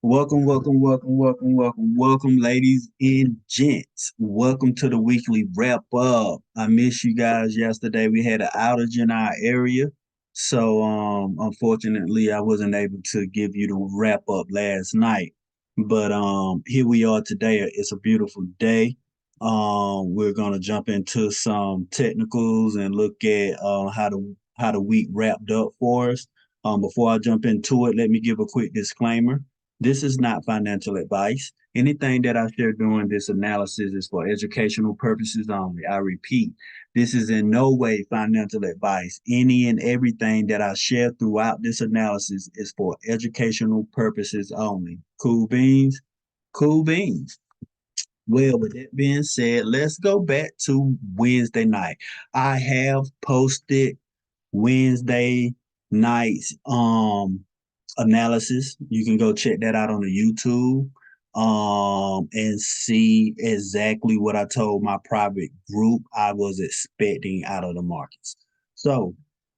Welcome, ladies and gents. Welcome to the weekly wrap up. I missed you guys yesterday. We had an outage in our area. Unfortunately, I wasn't able to give you the wrap up last night. But here we are today. It's a beautiful day. We're gonna jump into some technicals and look at how the week wrapped up for us. Before I jump into it, let me give a quick disclaimer. This is not financial advice. Anything that I share during this analysis is for educational purposes only. I repeat, this is in no way financial advice. Any and everything that I share throughout this analysis is for educational purposes only. Cool beans? Cool beans. Well, with that being said, let's go back to Wednesday night. I have posted Wednesday night's analysis. You can go check that out on the YouTube and see exactly what I told my private group I was expecting out of the markets. So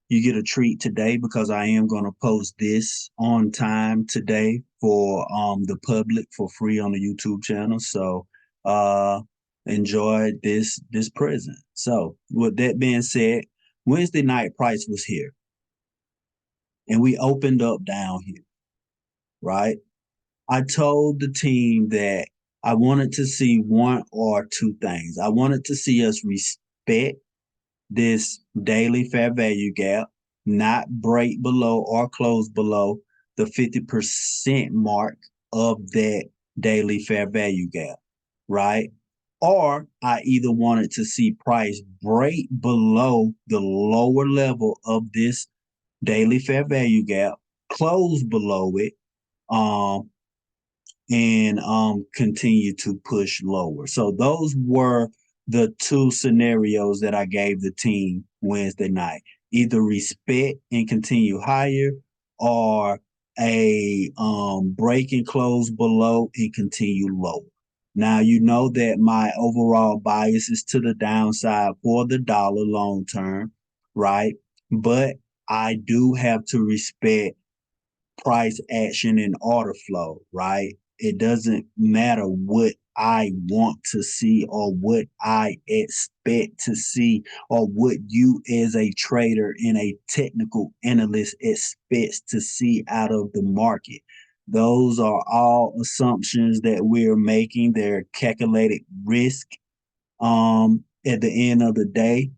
you get a treat today because I am going to post this on time today for the public for free on the YouTube channel. So uh enjoy this present. So with that being said, Wednesday night price was here and we opened up down here, right? I told the team that I wanted to see one or two things. I wanted to see us respect this daily fair value gap, not break below or close below the 50% mark of that daily fair value gap, right? Or I either wanted to see price break below the lower level of this daily fair value gap, close below it, um, and continue to push lower. So those were the two scenarios that I gave the team Wednesday night. Either respect and continue higher or a break and close below and continue lower. Now you know that my overall bias is to the downside for the dollar long term, right? But I do have to respect price action and order flow, right? It doesn't matter what I want to see or what I expect to see or what you as a trader and a technical analyst expects to see out of the market. Those are all assumptions that we're making. They're calculated risk at the end of the day.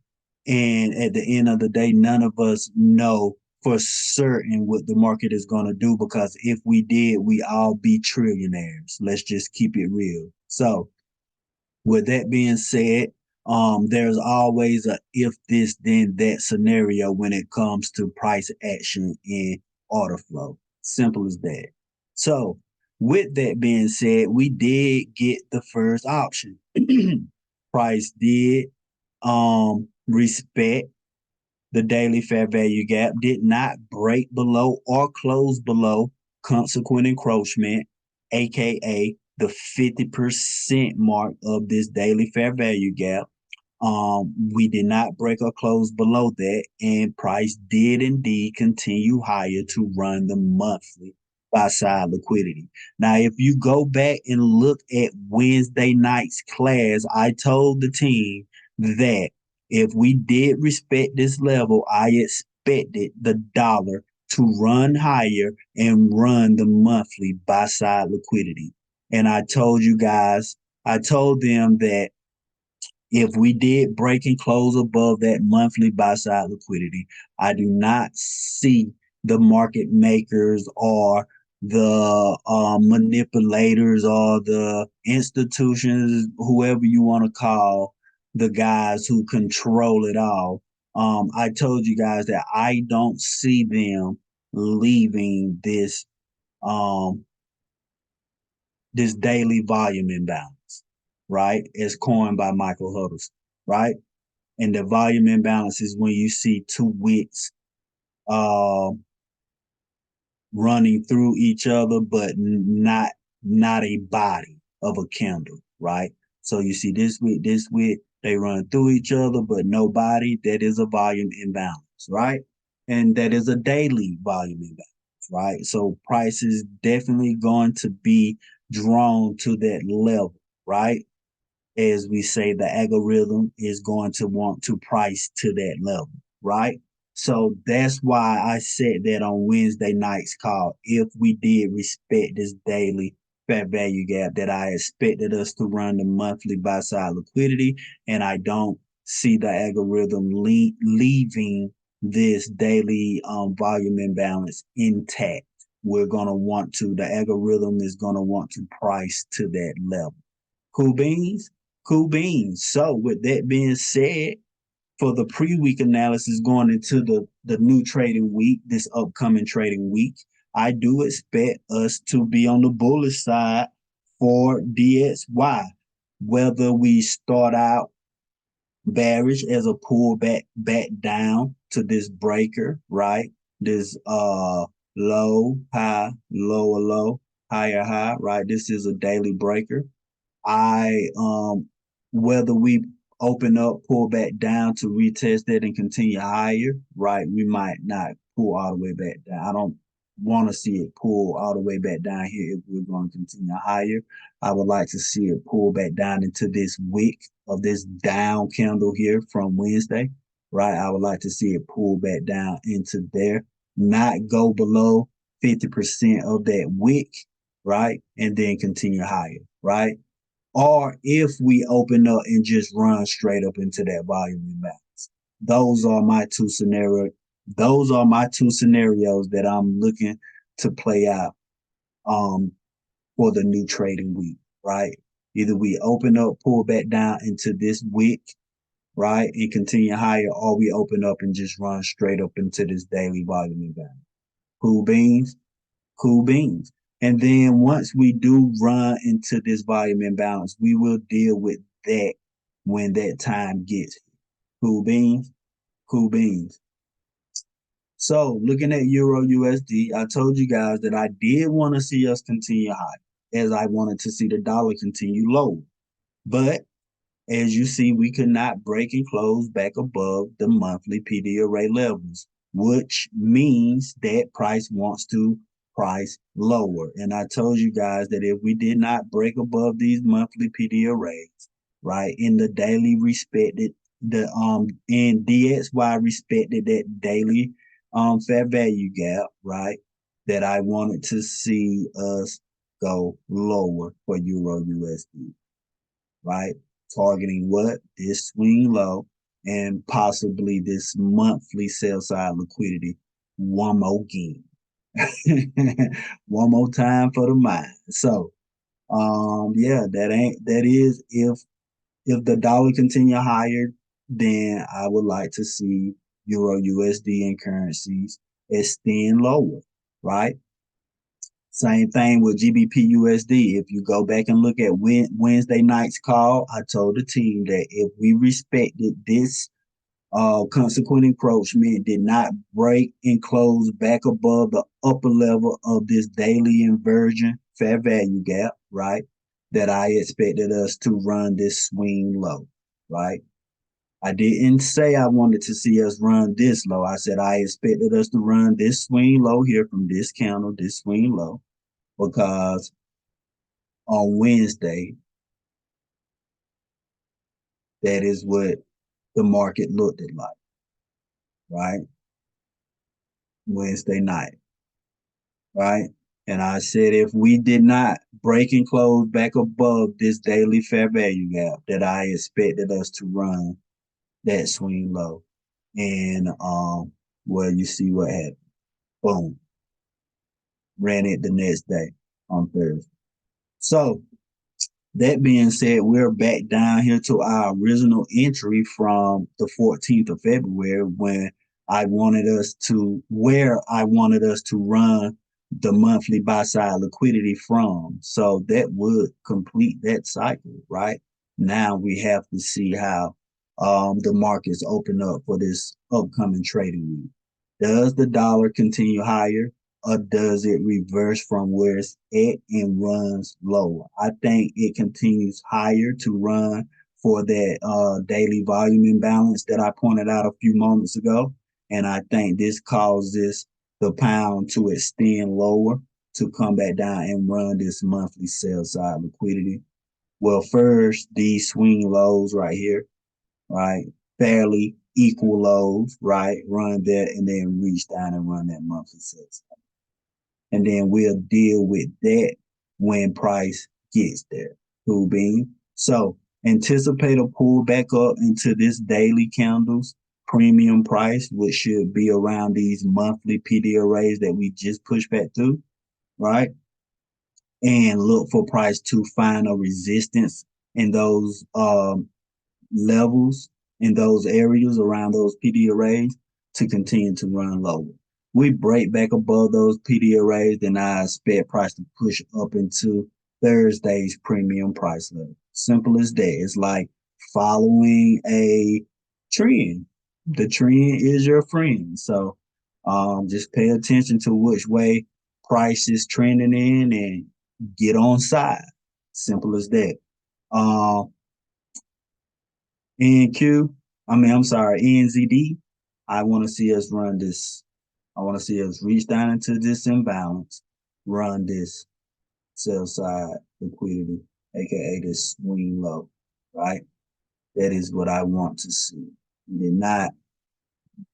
And at the end of the day, none of us know for certain what the market is going to do because if we did, we all be trillionaires. Let's just keep it real. So, with that being said, there's always a if this then that scenario when it comes to price action and order flow. Simple as that. So, with that being said, we did get the first option. Price did respect the daily fair value gap, did not break below or close below consequent encroachment, aka the 50% mark of this daily fair value gap. We did not break or close below that, and price did indeed continue higher to run the monthly buy side liquidity. Now, if you go back and look at Wednesday night's class, I told the team that if we did respect this level, I expected the dollar to run higher and run the monthly buy side liquidity. And I told you guys, I told them that if we did break and close above that monthly buy side liquidity, I do not see the market makers or the manipulators or the institutions, whoever you want to call the guys who control it all. I told you guys that I don't see them leaving um, this daily volume imbalance, right? As coined by Michael Huddleston, right? And the volume imbalance is when you see two wicks uh, running through each other, but not a body of a candle, right? So you see this wick, they run through each other, but no body. That is a volume imbalance, right? And that is a daily volume imbalance, right? So price is definitely going to be drawn to that level, right? As we say, the algorithm is going to want to price to that level, right? So that's why I said that on Wednesday night's call. If we did respect this daily fair value gap, that I expected us to run the monthly buy side liquidity, and I don't see the algorithm leaving this daily volume imbalance intact. We're gonna want to. The algorithm is gonna want to price to that level. Cool beans? Cool beans. So with that being said, for the pre-week analysis going into the new trading week, this upcoming trading week, I do expect us to be on the bullish side for DXY. Whether we start out bearish as a pullback back down to this breaker, right? This low, high, lower low, higher high, right? This is a daily breaker. I whether we open up, pull back down to retest it and continue higher, right? We might not pull all the way back down. I don't want to see it pull all the way back down here if we're going to continue higher. I would like to see it pull back down into this wick of this down candle here from Wednesday, right? I would like to see it pull back down into there, not go below 50% of that wick, right? And then continue higher, right? Or if we open up and just run straight up into that volume imbalance. Those are my two scenarios. Those are my two scenarios that I'm looking to play out for the new trading week, right? Either we open up, pull back down into this wick, right, and continue higher, or we open up and just run straight up into this daily volume imbalance. Cool beans? Cool beans. And then once we do run into this volume imbalance, we will deal with that when that time gets here. Cool beans. Cool beans. So looking at Euro USD, I told you guys that I did want to see us continue high, as I wanted to see the dollar continue low. But as you see, we could not break and close back above the monthly PD array levels, which means that price wants to price lower. And I told you guys that if we did not break above these monthly PD arrays, right, in the daily respected, the in DXY respected that daily fair value gap, right, that I wanted to see us go lower for Euro USD, right? Targeting what? This swing low and possibly this monthly sell side liquidity one more game. One more time for the mind. So yeah, that is if the dollar continue higher, then I would like to see Euro USD and currencies extend lower, right? Same thing with GBP USD. If you go back and look at Wednesday night's call, I told the team that if we respected this consequent encroachment, did not break and close back above the upper level of this daily inversion fair value gap, right? That I expected us to run this swing low, right? I didn't say I wanted to see us run this low. I said I expected us to run this swing low here from this candle, this swing low, because on Wednesday, that is what the market looked at like, right? Wednesday night, right? And I said if we did not break and close back above this daily fair value gap, that I expected us to run that swing low. And well, you see what happened. Boom. Ran it the next day on Thursday. So that being said, we're back down here to our original entry from the 14th of February when where I wanted us to run the monthly buy side liquidity from. So that would complete that cycle, right? Now we have to see how the markets open up for this upcoming trading week. Does the dollar continue higher? Or does it reverse from where it's at and runs lower? I think it continues higher to run for that daily volume imbalance that I pointed out a few moments ago. And I think this causes the pound to extend lower to come back down and run this monthly sell side liquidity? Well, first, these swing lows right here, right? Fairly equal lows, right? Run that and then reach down and run that monthly sell side. And then we'll deal with that when price gets there. Cool bean. So anticipate a pull back up into this daily candles premium price, which should be around these monthly PD arrays that we just pushed back through, right? And look for price to find a resistance in those levels, in those areas around those PD arrays to continue to run lower. We break back above those PD arrays, then I expect price to push up into Thursday's premium price level. Simple as that. It's like following a trend. The trend is your friend. So just pay attention to which way price is trending in and get on side. Simple as that. NQ, I'm sorry, NZD. I want to see us run this. I want to see us reach down into this imbalance, run this sell side liquidity, aka this swing low, right? That is what I want to see. We did not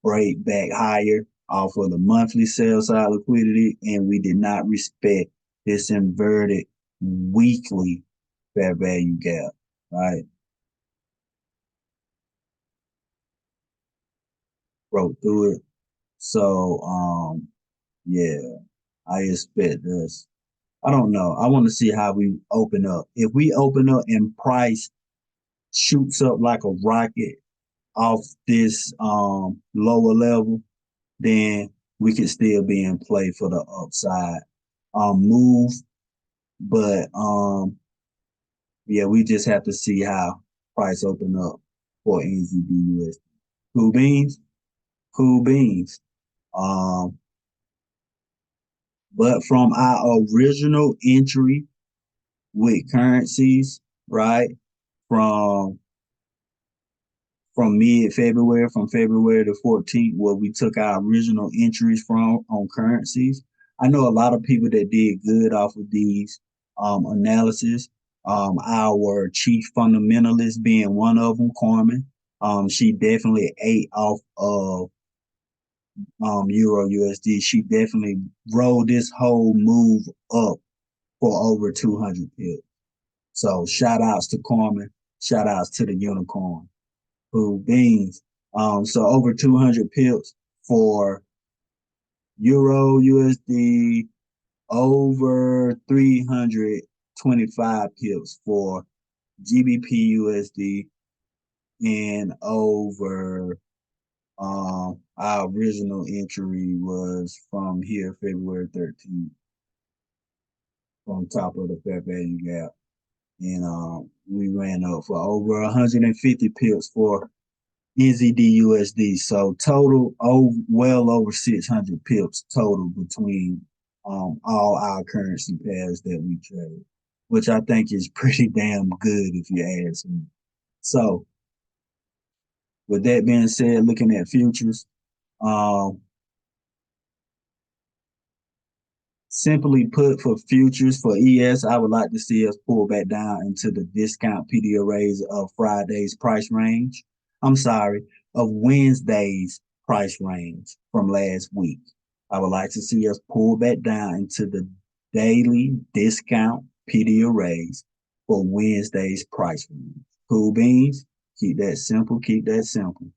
break back higher off of the monthly sell side liquidity, and we did not respect this inverted weekly fair value gap, right? Broke through it. So yeah, I expect this. I don't know. I want to see how we open up. If we open up and price shoots up like a rocket off this lower level, then we could still be in play for the upside move. But yeah, we just have to see how price open up for NZD Cool beans, cool beans. Um, but from our original entry with currencies, right? From mid-February, from February the 14th, where we took our original entries from on currencies. I know a lot of people that did good off of these analysis. Our chief fundamentalist being one of them, Carmen. She definitely ate off of Euro USD. She definitely rolled this whole move up for over 200 pips. So shout outs to Carmen. Shout outs to the unicorn. Who beans. So over 200 pips for Euro USD, over 325 pips for GBP USD, and over our original entry was from here February 13th from top of the fair value gap. And we ran up for over 150 pips for NZD USD. So total, well over 600 pips total between all our currency pairs that we trade, which I think is pretty damn good if you ask me. So with that being said, looking at futures, um, simply put, for futures for ES, I would like to see us pull back down into the discount PD arrays of Friday's price range. I'm sorry, of Wednesday's price range from last week. I would like to see us pull back down into the daily discount PD arrays for Wednesday's price range. Cool beans? Keep that simple, keep that simple.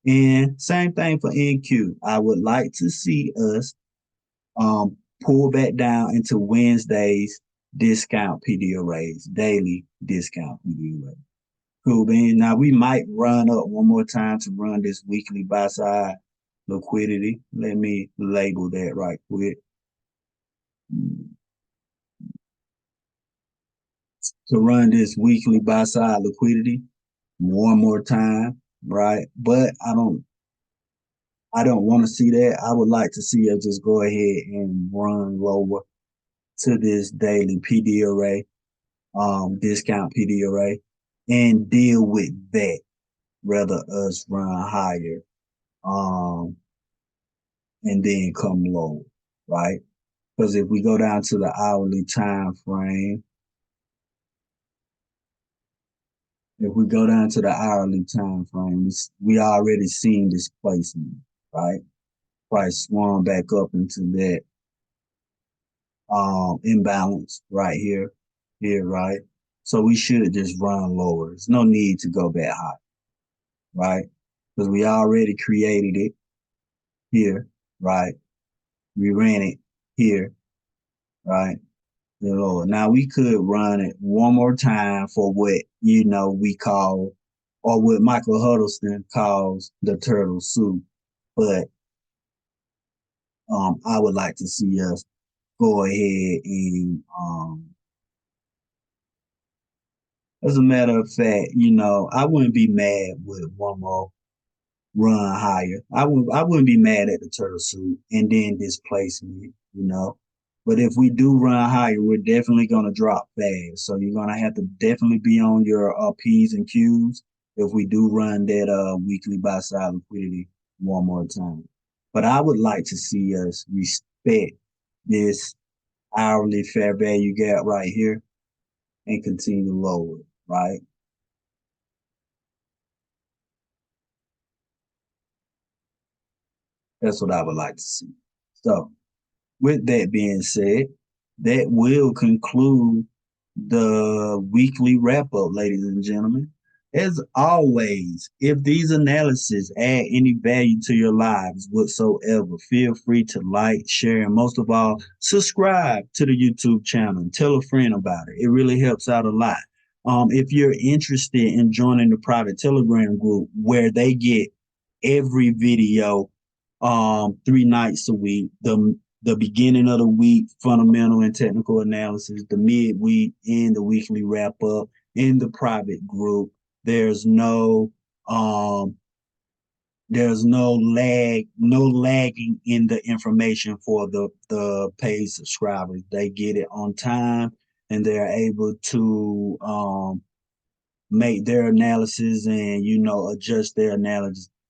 And same thing for NQ. I would like to see us pull back down into Wednesday's discount PD arrays, daily discount PD arrays. Cool beans. Now we might run up one more time to run this weekly buy side liquidity. Let me label that right quick. To run this weekly buy side liquidity one more time, right? But I don't want to see that. I would like to see us just go ahead and run lower to this daily PD array, discount PD array, and deal with that rather us run higher, um, and then come lower, right? Because if we go down to the hourly time frame, if we go down to the hourly time frame, we already seen this placement, right? Price swung back up into that imbalance right here, right? So we should just run lower. There's no need to go that high, right? Because we already created it here, right? We ran it here, right? The lower. Now we could run it one more time for what we call, or what Michael Huddleston calls the turtle soup. But I would like to see us go ahead and as a matter of fact, I wouldn't be mad with one more run higher. I wouldn't be mad at the turtle suit and then displacement. But if we do run higher, we're definitely gonna drop fast. So you're gonna have to definitely be on your P's and Q's if we do run that weekly buy side liquidity one more time. But I would like to see us respect this hourly fair value gap right here and continue to lower it, right? That's what I would like to see. So with that being said, that will conclude the weekly wrap up, ladies and gentlemen. As always, if these analyses add any value to your lives whatsoever, feel free to like, share, and most of all, subscribe to the YouTube channel and tell a friend about it. It really helps out a lot. If you're interested in joining the private Telegram group where they get every video 3 nights a week, the beginning of the week, fundamental and technical analysis, the midweek, and the weekly wrap up in the private group. There's no um no lagging in the information for the paid subscribers. They get it on time and they're able to make their analysis and adjust their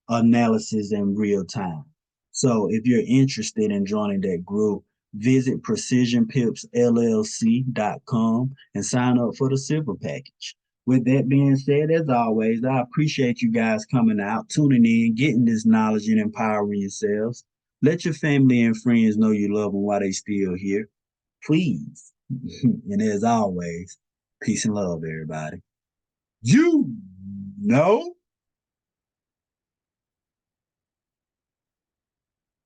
analysis in real time. So if you're interested in joining that group, visit precisionpipsllc.com and sign up for the silver package. With that being said, as always, I appreciate you guys coming out, tuning in, getting this knowledge and empowering yourselves. Let your family and friends know you love them while they still here. Please. And as always, peace and love, everybody. You know